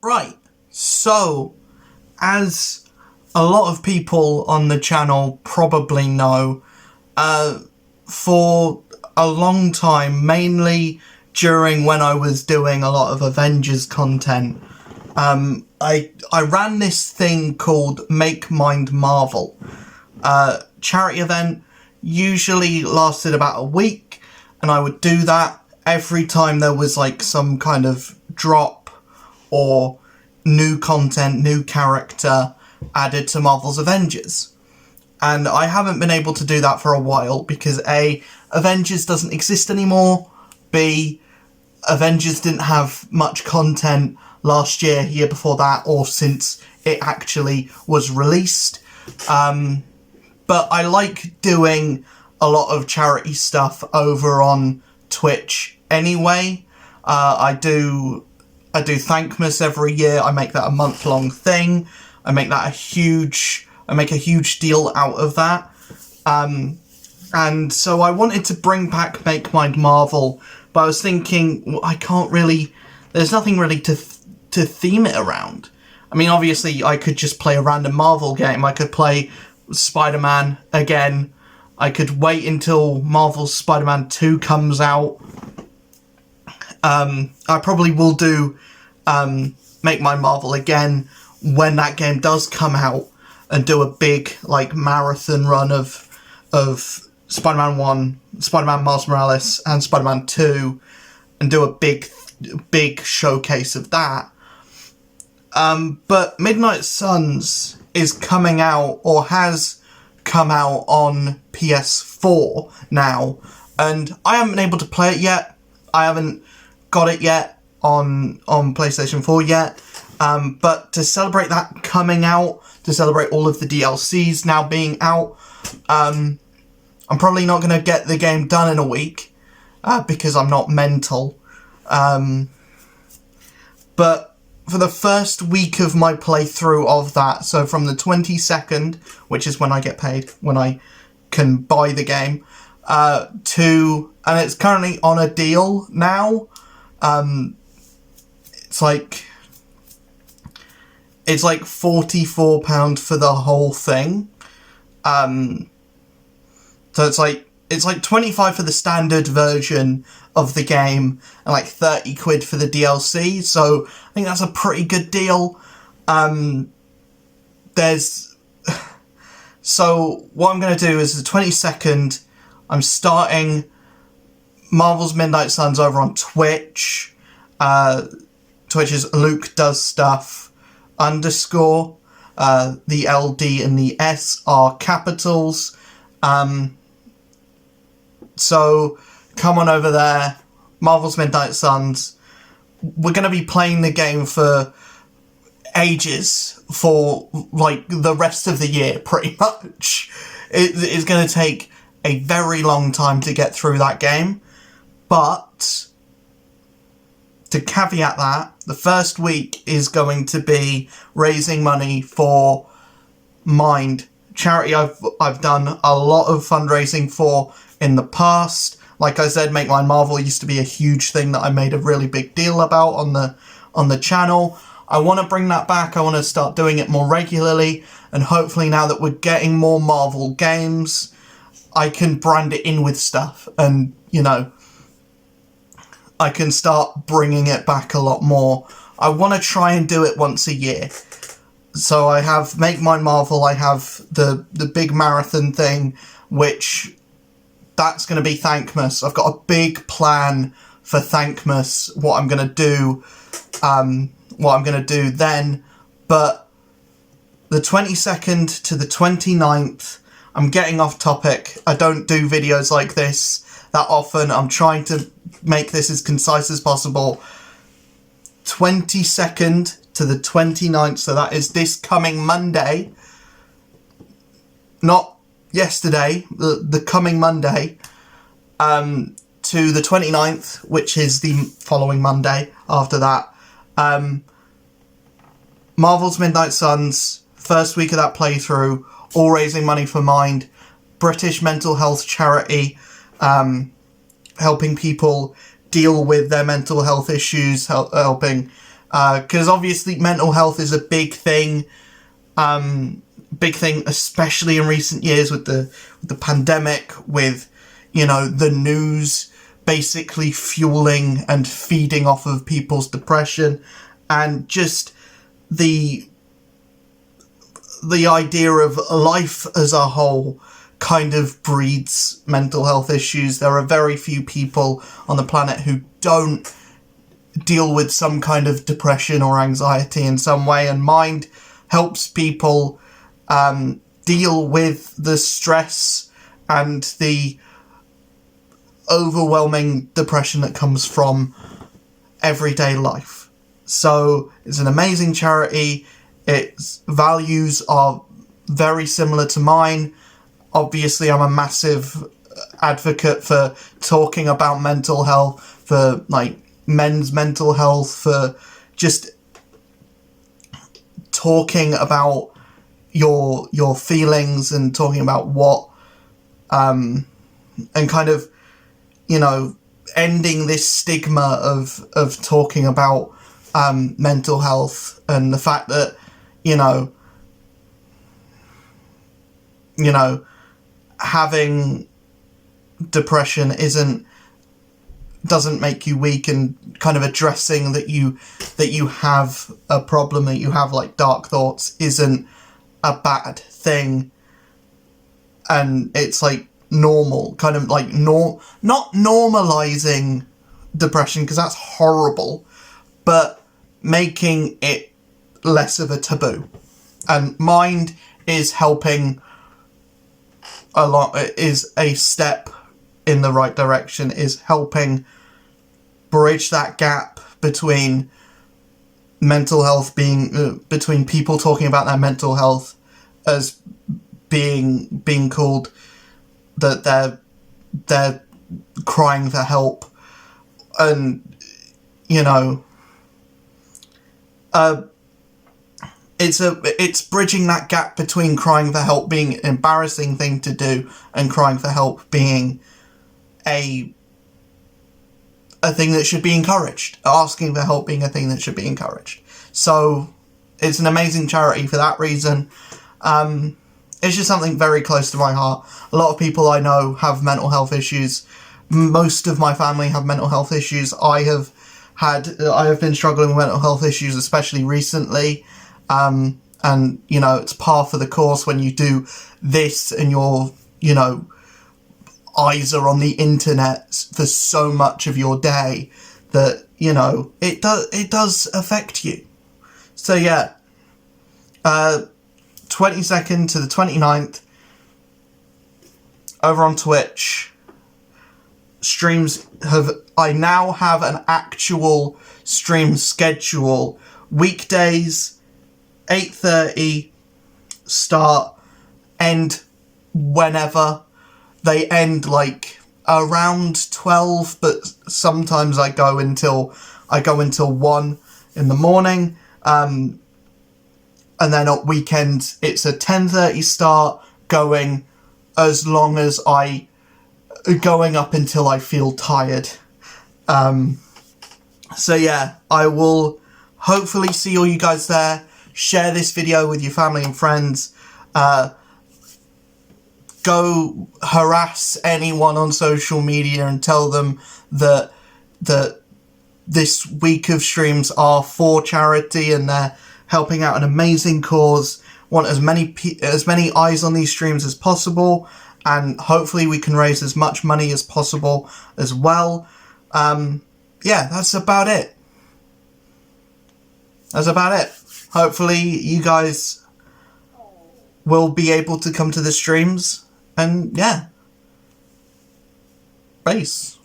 Right, so as a lot of people on the channel probably know, for a long time, mainly during when I was doing a lot of Avengers content, I ran this thing called Make Mind Marvel. Charity event, usually lasted about a week, and I would do that every time there was like some kind of drop or new content, new character added to Marvel's Avengers. And I haven't been able to do that for a while because A, Avengers doesn't exist anymore, B, Avengers didn't have much content last year, year before that, or since it actually was released. But I like doing a lot of charity stuff over on Twitch anyway. I do Thankmas every year. I make that a month-long thing. I make a huge deal out of that. And so I wanted to bring back Make Mind Marvel, but I was thinking, well, I can't really, there's nothing really to theme it around. I mean, obviously, I could just play a random Marvel game. I could play Spider-Man again. I could wait until Marvel's Spider-Man 2 comes out. I probably will do Make Mind Marvel again when that game does come out, and do a big like marathon run of Spider-Man 1, Spider-Man Miles Morales, and Spider-Man 2, and do a big showcase of that. But Midnight Suns is coming out, or has come out, on PS4 now, and I haven't been able to play it yet. I haven't got it yet on PlayStation 4 yet, but to celebrate that coming out, to celebrate all of the DLCs now being out, I'm probably not going to get the game done in a week, because I'm not mental, but for the first week of my playthrough of that, so from the 22nd, which is when I get paid, when I can buy the game, and it's currently on a deal now. It's like £44 for the whole thing. So it's like £25 for the standard version of the game, and like £30 for the DLC. So I think that's a pretty good deal. So what I'm going to do is the 22nd, I'm starting Marvel's Midnight Suns over on Twitch. Twitch is Luke Does Stuff _ the LD and the S are capitals. So come on over there, Marvel's Midnight Suns. We're going to be playing the game for ages, for like the rest of the year, pretty much. It's going to take a very long time to get through that game, but to caveat that, the first week is going to be raising money for Mind, charity I've done a lot of fundraising for in the past. Like I said, Make Mind Marvel used to be a huge thing that I made a really big deal about on the channel. I want to bring that back. I want to start doing it more regularly, and hopefully now that we're getting more Marvel games, I can brand it in with stuff, and I can start bringing it back a lot more. I want to try and do it once a year. So I have Make Mind Marvel, I have the big marathon thing, which that's going to be Thankmas. I've got a big plan for Thankmas, what I'm going to do then, but the 22nd to the 29th, I'm getting off topic. I don't do videos like this that often. I'm trying to make this as concise as possible. 22nd to the 29th, so that is this coming Monday, not yesterday, the coming Monday, to the 29th, which is the following Monday after that. Marvel's Midnight Suns, first week of that playthrough, all raising money for Mind, British mental health charity, helping people deal with their mental health issues, helping because obviously mental health is a big thing, especially in recent years with the pandemic, with, you know, the news basically fueling and feeding off of people's depression, and just the idea of life as a whole kind of breeds mental health issues. There are very few people on the planet who don't deal with some kind of depression or anxiety in some way, and Mind helps people deal with the stress and the overwhelming depression that comes from everyday life. So it's an amazing charity. Its values are very similar to mine. Obviously, I'm a massive advocate for talking about mental health, for like men's mental health, for just talking about your feelings and talking about what and kind of, you know, ending this stigma of talking about mental health, and the fact that, you know, having depression doesn't make you weak, and kind of addressing that you have a problem, that you have like dark thoughts, isn't a bad thing, and it's like normal, kind of like not normalizing depression, because that's horrible, but making it less of a taboo. And Mind is helping a lot, is a step in the right direction, is helping bridge that gap between mental health being between people talking about their mental health as being called that they're crying for help, and, you know, it's bridging that gap between crying for help being an embarrassing thing to do and crying for help being a thing that should be encouraged. Asking for help being a thing that should be encouraged. So it's an amazing charity for that reason. It's just something very close to my heart. A lot of people I know have mental health issues. Most of my family have mental health issues. I have been struggling with mental health issues, especially recently. And, you know, it's par for the course when you do this and your, you know, eyes are on the internet for so much of your day that, you know, it does affect you. So yeah, 22nd to the 29th, over on Twitch, I now have an actual stream schedule. Weekdays, 8:30 start, end whenever. They end like around 12, but sometimes I go until 1 in the morning. And then at weekend it's a 10:30 start, going as long as going up until I feel tired. So yeah, I will hopefully see all you guys there. Share this video with your family and friends. Go harass anyone on social media and tell them that this week of streams are for charity and they're helping out an amazing cause. Want as many eyes on these streams as possible, and hopefully we can raise as much money as possible as well. Yeah, that's about it. Hopefully you guys will be able to come to the streams, and yeah, peace.